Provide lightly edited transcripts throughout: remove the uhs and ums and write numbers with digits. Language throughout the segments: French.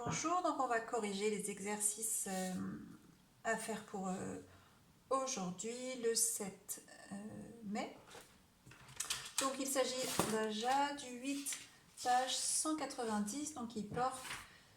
Bonjour, donc on va corriger les exercices à faire pour aujourd'hui, le 7 mai. Donc il s'agit déjà du 8, page 190, donc il porte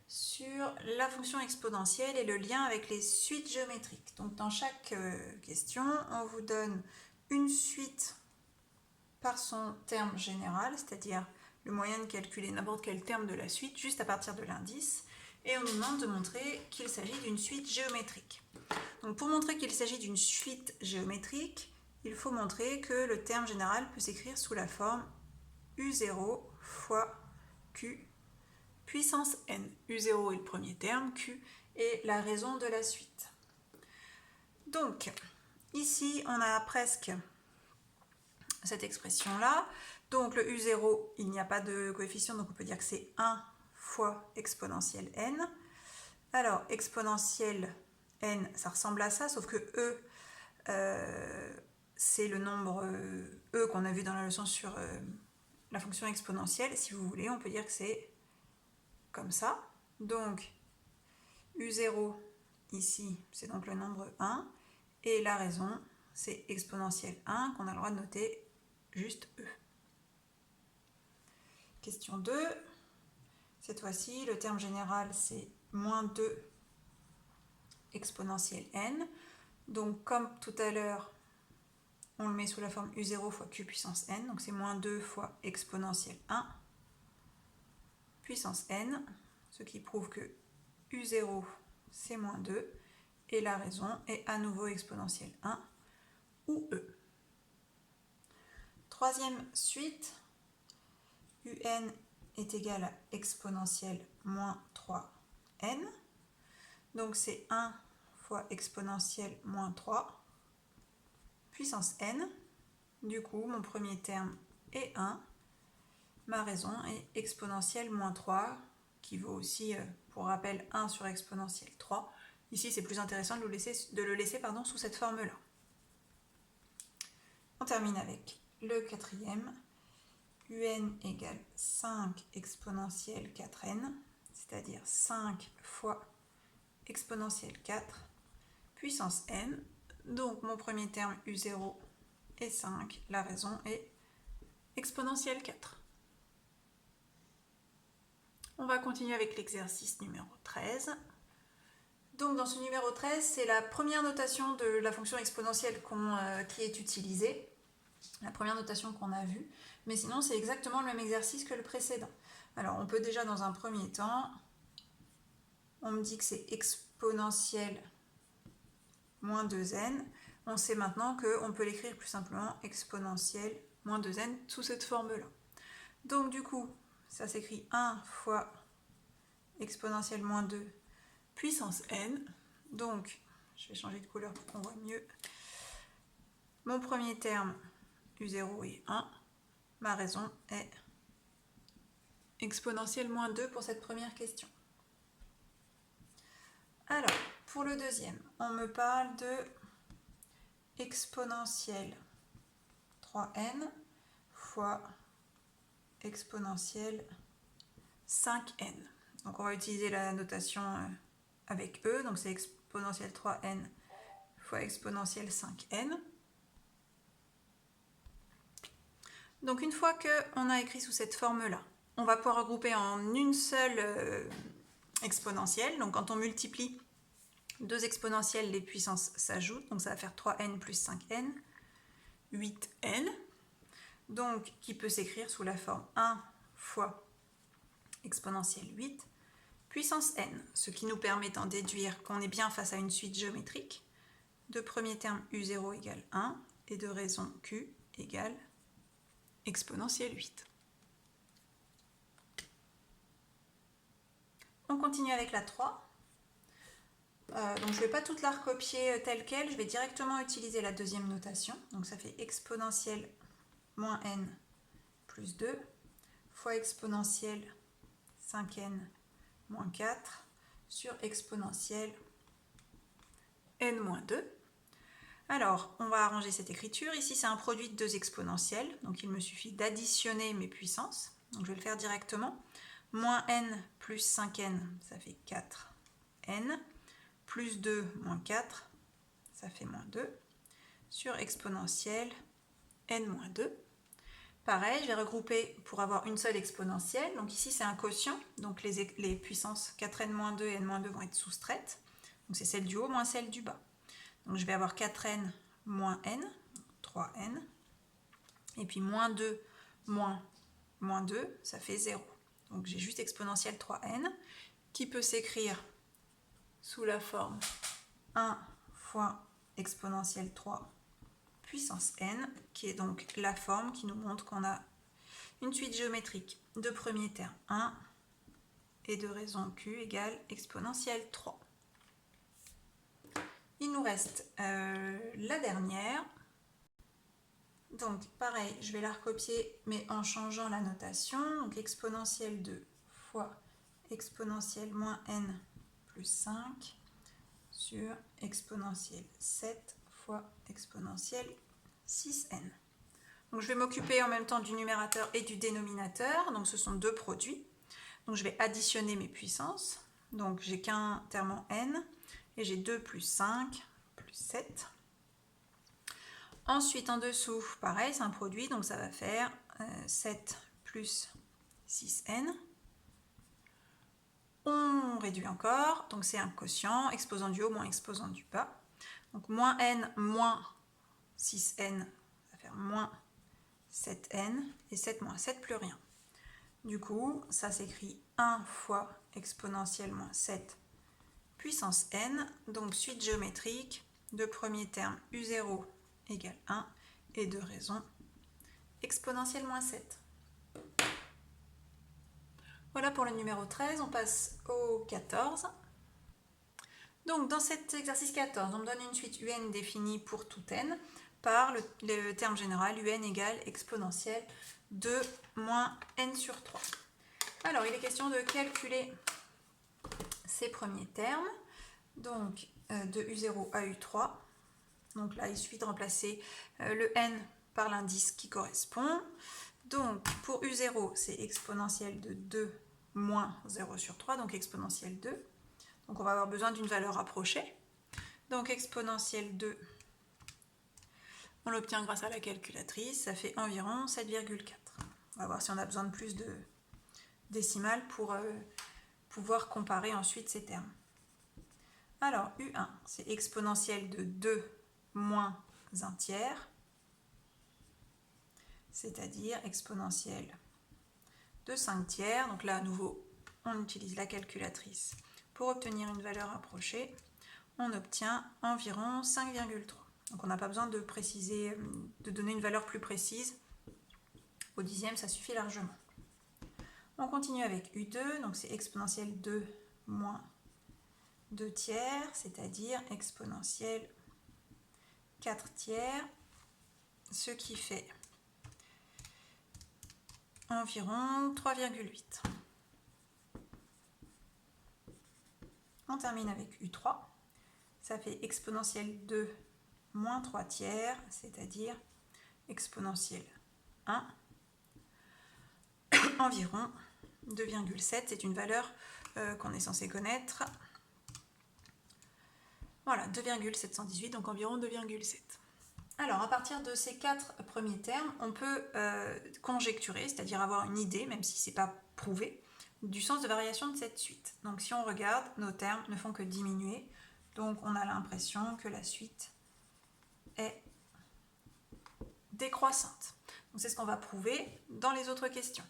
sur la fonction exponentielle et le lien avec les suites géométriques. Donc dans chaque question, on vous donne une suite par son terme général, c'est-à-dire le moyen de calculer n'importe quel terme de la suite juste à partir de l'indice, et on nous demande de montrer qu'il s'agit d'une suite géométrique. Donc pour montrer qu'il s'agit d'une suite géométrique, il faut montrer que le terme général peut s'écrire sous la forme U0 fois Q puissance n. U0 est le premier terme, Q est la raison de la suite. Donc ici on a presque cette expression-là. Donc le U0, il n'y a pas de coefficient, donc on peut dire que c'est 1 fois exponentielle n. Alors, exponentielle n, ça ressemble à ça, sauf que E, c'est le nombre E qu'on a vu dans la leçon sur la fonction exponentielle. Si vous voulez, on peut dire que c'est comme ça. Donc, U0, ici, c'est donc le nombre 1. Et la raison, c'est exponentielle 1, qu'on a le droit de noter juste E. Question 2. Cette fois-ci, le terme général, c'est moins 2 exponentielle n. Donc, comme tout à l'heure, on le met sous la forme U0 fois Q puissance n. Donc, c'est moins 2 fois exponentielle 1 puissance n. Ce qui prouve que U0, c'est moins 2. Et la raison est à nouveau exponentielle 1 ou E. Troisième suite, UN est égal à exponentielle moins 3n. Donc c'est 1 fois exponentielle moins 3 puissance n. Du coup, mon premier terme est 1. Ma raison est exponentielle moins 3, qui vaut aussi, pour rappel, 1 sur exponentielle 3. Ici, c'est plus intéressant de le laisser sous cette forme-là. On termine avec le quatrième. UN égale 5 exponentielle 4n, c'est-à-dire 5 fois exponentielle 4 puissance n. Donc mon premier terme U0 est 5, la raison est exponentielle 4. On va continuer avec l'exercice numéro 13. Donc dans ce numéro 13, c'est la première notation de la fonction exponentielle qui est utilisée, la première notation qu'on a vue, mais sinon c'est exactement le même exercice que le précédent. Alors on peut déjà dans un premier temps, on me dit que c'est exponentielle moins 2n, on sait maintenant qu'on peut l'écrire plus simplement exponentielle moins 2n sous cette forme-là. Donc du coup, ça s'écrit 1 fois exponentielle moins 2 puissance n. Donc, je vais changer de couleur pour qu'on voit mieux. Mon premier terme, U0 est 1. Ma raison est exponentielle moins 2 pour cette première question. Alors, pour le deuxième, on me parle de exponentielle 3n fois exponentielle 5n. Donc on va utiliser la notation avec E, donc c'est exponentielle 3n fois exponentielle 5n. Donc une fois qu'on a écrit sous cette forme-là, on va pouvoir regrouper en une seule exponentielle. Donc quand on multiplie deux exponentielles, les puissances s'ajoutent. Donc ça va faire 3n plus 5n, 8n. Donc qui peut s'écrire sous la forme 1 fois exponentielle 8 puissance n. Ce qui nous permet d'en déduire qu'on est bien face à une suite géométrique. De premier terme U0 égale 1 et de raison Q égale exponentielle 8. On continue avec la 3. Donc je ne vais pas toute la recopier telle qu'elle, je vais directement utiliser la deuxième notation. Donc ça fait exponentielle moins n plus 2 fois exponentielle 5n moins 4 sur exponentielle n moins 2. Alors, on va arranger cette écriture. Ici, c'est un produit de deux exponentielles, donc il me suffit d'additionner mes puissances. Donc je vais le faire directement. Moins n plus 5n, ça fait 4n, plus 2 moins 4, ça fait moins 2, sur exponentielle n-2. Pareil, je vais regrouper pour avoir une seule exponentielle. Donc ici, c'est un quotient. Donc les puissances 4n-2 et n-2 vont être soustraites. Donc c'est celle du haut moins celle du bas. Donc je vais avoir 4n moins n, 3n. Et puis moins 2 moins 2, ça fait 0. Donc j'ai juste exponentielle 3n qui peut s'écrire sous la forme 1 fois exponentielle 3 puissance n, qui est donc la forme qui nous montre qu'on a une suite géométrique de premier terme 1 et de raison q égale exponentielle 3. Il nous reste la dernière. Donc pareil, je vais la recopier mais en changeant la notation. Donc exponentielle 2 fois exponentielle moins n plus 5 sur exponentielle 7 fois exponentielle 6n. Donc je vais m'occuper en même temps du numérateur et du dénominateur. Donc ce sont deux produits. Donc je vais additionner mes puissances. Donc j'ai qu'un terme en n et j'ai 2 plus 5 plus 7. Ensuite en dessous, pareil, c'est un produit, donc ça va faire 7 plus 6n. On réduit encore, donc c'est un quotient, exposant du haut moins exposant du bas. Donc moins n moins 6n, ça va faire moins 7n, et 7 moins 7 plus rien. Du coup, ça s'écrit 1 fois exponentielle moins 7 puissance n, donc suite géométrique de premier terme u0 égale 1 et de raison exponentielle moins 7. Voilà pour le numéro 13, on passe au 14. Donc dans cet exercice 14, on me donne une suite un définie pour tout n par le terme général un égale exponentielle de moins n sur 3. Alors il est question de calculer ces premiers termes, donc de u0 à u3. Donc là il suffit de remplacer le n par l'indice qui correspond. Donc pour u0 c'est exponentielle de 2 moins 0 sur 3, donc exponentielle 2. Donc on va avoir besoin d'une valeur rapprochée. Donc exponentielle 2, on l'obtient grâce à la calculatrice, ça fait environ 7,4. On va voir si on a besoin de plus de décimales pour pouvoir comparer ensuite ces termes. Alors U1, c'est exponentielle de 2 moins 1 tiers, c'est-à-dire exponentielle de 5 tiers. Donc là, à nouveau, on utilise la calculatrice pour obtenir une valeur approchée. On obtient environ 5,3. Donc on n'a pas besoin de préciser, de donner une valeur plus précise. Au dixième, ça suffit largement. On continue avec U2, donc c'est exponentielle 2 moins 2 tiers, c'est-à-dire exponentielle 4 tiers, ce qui fait environ 3,8. On termine avec U3, ça fait exponentielle 2 moins 3 tiers, c'est-à-dire exponentielle 1, environ 2,7, c'est une valeur qu'on est censé connaître. Voilà, 2,718, donc environ 2,7. Alors, à partir de ces 4 premiers termes, on peut conjecturer, c'est-à-dire avoir une idée, même si ce n'est pas prouvé, du sens de variation de cette suite. Donc, si on regarde, nos termes ne font que diminuer, donc on a l'impression que la suite est décroissante. Donc, c'est ce qu'on va prouver dans les autres questions.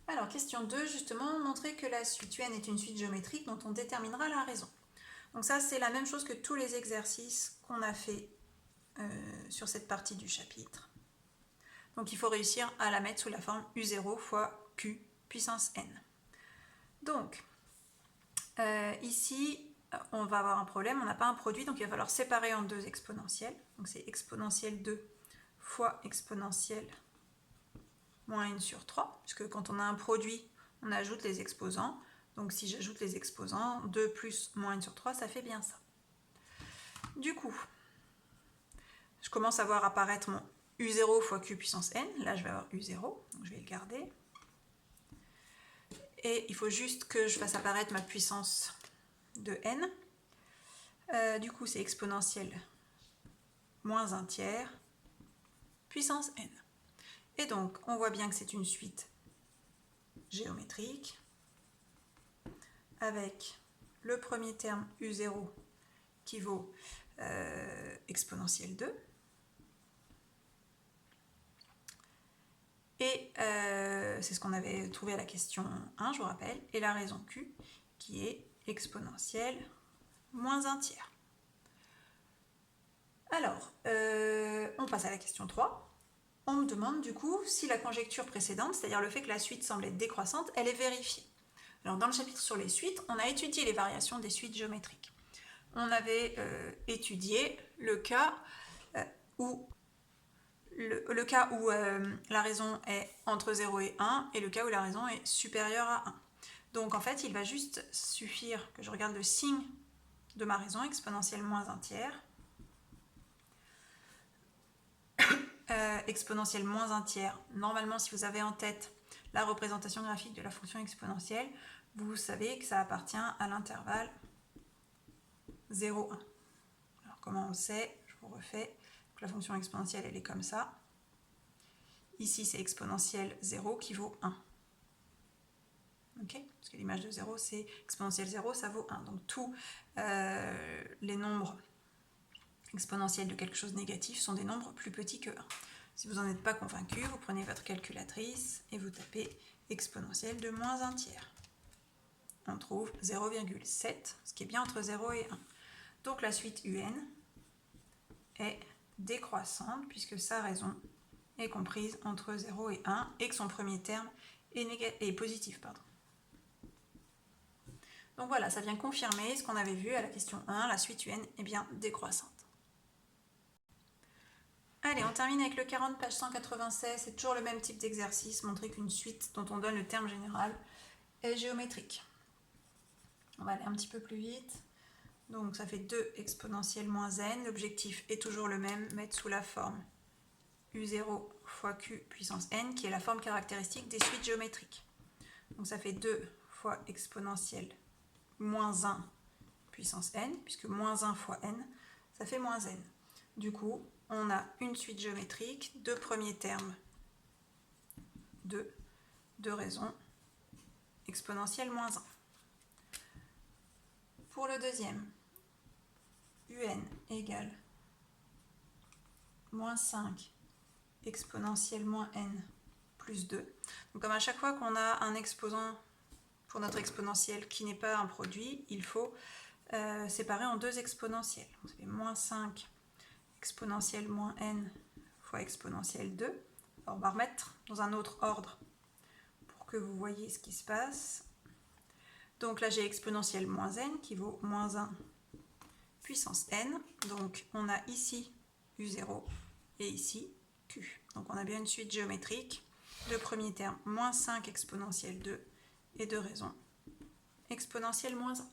Alors, question 2, justement, montrer que la suite UN est une suite géométrique dont on déterminera la raison. Donc ça, c'est la même chose que tous les exercices qu'on a fait sur cette partie du chapitre. Donc il faut réussir à la mettre sous la forme U0 fois Q puissance N. Donc, ici, on va avoir un problème, on n'a pas un produit, donc il va falloir séparer en deux exponentielles. Donc c'est exponentielle 2 fois exponentielle moins n sur 3, puisque quand on a un produit, on ajoute les exposants. Donc si j'ajoute les exposants, 2 plus moins n sur 3, ça fait bien ça. Du coup, je commence à voir apparaître mon U0 fois Q puissance n. Là, je vais avoir U0, donc je vais le garder. et il faut juste que je fasse apparaître ma puissance de n. Du coup, c'est exponentielle moins 1 tiers puissance n. Et donc, on voit bien que c'est une suite géométrique avec le premier terme u0 qui vaut exponentielle 2. Et c'est ce qu'on avait trouvé à la question 1, je vous rappelle, et la raison Q qui est exponentielle moins 1 tiers. Alors, on passe à la question 3. On me demande du coup si la conjecture précédente, c'est-à-dire le fait que la suite semble être décroissante, elle est vérifiée. Alors dans le chapitre sur les suites, on a étudié les variations des suites géométriques. On avait étudié le cas où la raison est entre 0 et 1 et le cas où la raison est supérieure à 1. Donc en fait, il va juste suffire que je regarde le signe de ma raison, exponentielle moins 1 tiers. Exponentielle moins 1 tiers. Normalement, si vous avez en tête la représentation graphique de la fonction exponentielle, vous savez que ça appartient à l'intervalle 0, 1. Alors comment on sait? Je vous refais. Donc, la fonction exponentielle, elle est comme ça. Ici, c'est exponentielle 0 qui vaut 1. Okay, parce que l'image de 0, c'est exponentielle 0, ça vaut 1. Donc tous les nombres exponentiels de quelque chose de négatif sont des nombres plus petits que 1. Si vous n'en êtes pas convaincu, vous prenez votre calculatrice et vous tapez exponentielle de moins 1 tiers. On trouve 0,7, ce qui est bien entre 0 et 1. Donc la suite UN est décroissante puisque sa raison est comprise entre 0 et 1 et que son premier terme est positif. Donc voilà, ça vient confirmer ce qu'on avait vu à la question 1, la suite UN est bien décroissante. Allez, on termine avec le 40, page 196. C'est toujours le même type d'exercice, montrer qu'une suite dont on donne le terme général est géométrique. On va aller un petit peu plus vite. Donc ça fait 2 exponentielle moins n. L'objectif est toujours le même, mettre sous la forme u0 fois q puissance n, qui est la forme caractéristique des suites géométriques. Donc ça fait 2 fois exponentielle moins 1 puissance n, puisque moins 1 fois n, ça fait moins n. Du coup, on a une suite géométrique, deux premiers termes, 2 raisons, exponentielle moins 1. Pour le deuxième, un égale moins 5 exponentielle moins n plus 2. Donc comme à chaque fois qu'on a un exposant pour notre exponentielle qui n'est pas un produit, il faut séparer en deux exponentielles. Donc ça fait moins 5 exponentielle moins n fois exponentielle 2. Alors on va remettre dans un autre ordre pour que vous voyez ce qui se passe. Donc là j'ai exponentielle moins n qui vaut moins 1 puissance n. Donc on a ici u0 et ici q. Donc on a bien une suite géométrique. Le premier terme, moins 5 exponentielle 2 et de raison exponentielle moins 1.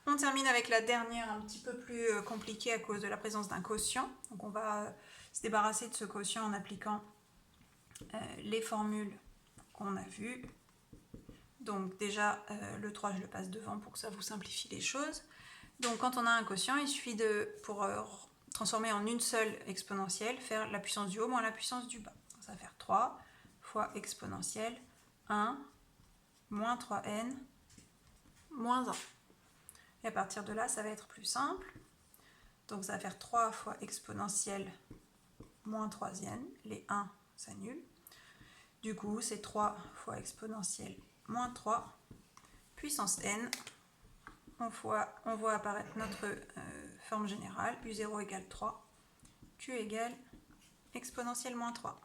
On termine avec la dernière, un petit peu plus compliquée à cause de la présence d'un quotient. Donc on va se débarrasser de ce quotient en appliquant les formules qu'on a vues. Donc déjà, le 3, je le passe devant pour que ça vous simplifie les choses. Donc quand on a un quotient, il suffit pour transformer en une seule exponentielle, faire la puissance du haut moins la puissance du bas. Donc ça va faire 3 fois exponentielle 1 moins 3n moins 1. Et à partir de là, ça va être plus simple. Donc ça va faire 3 fois exponentielle moins 3e. Les 1 s'annulent. Du coup, c'est 3 fois exponentielle moins 3 puissance n. On voit apparaître notre forme générale. U0 égale 3. Q égale exponentielle moins 3.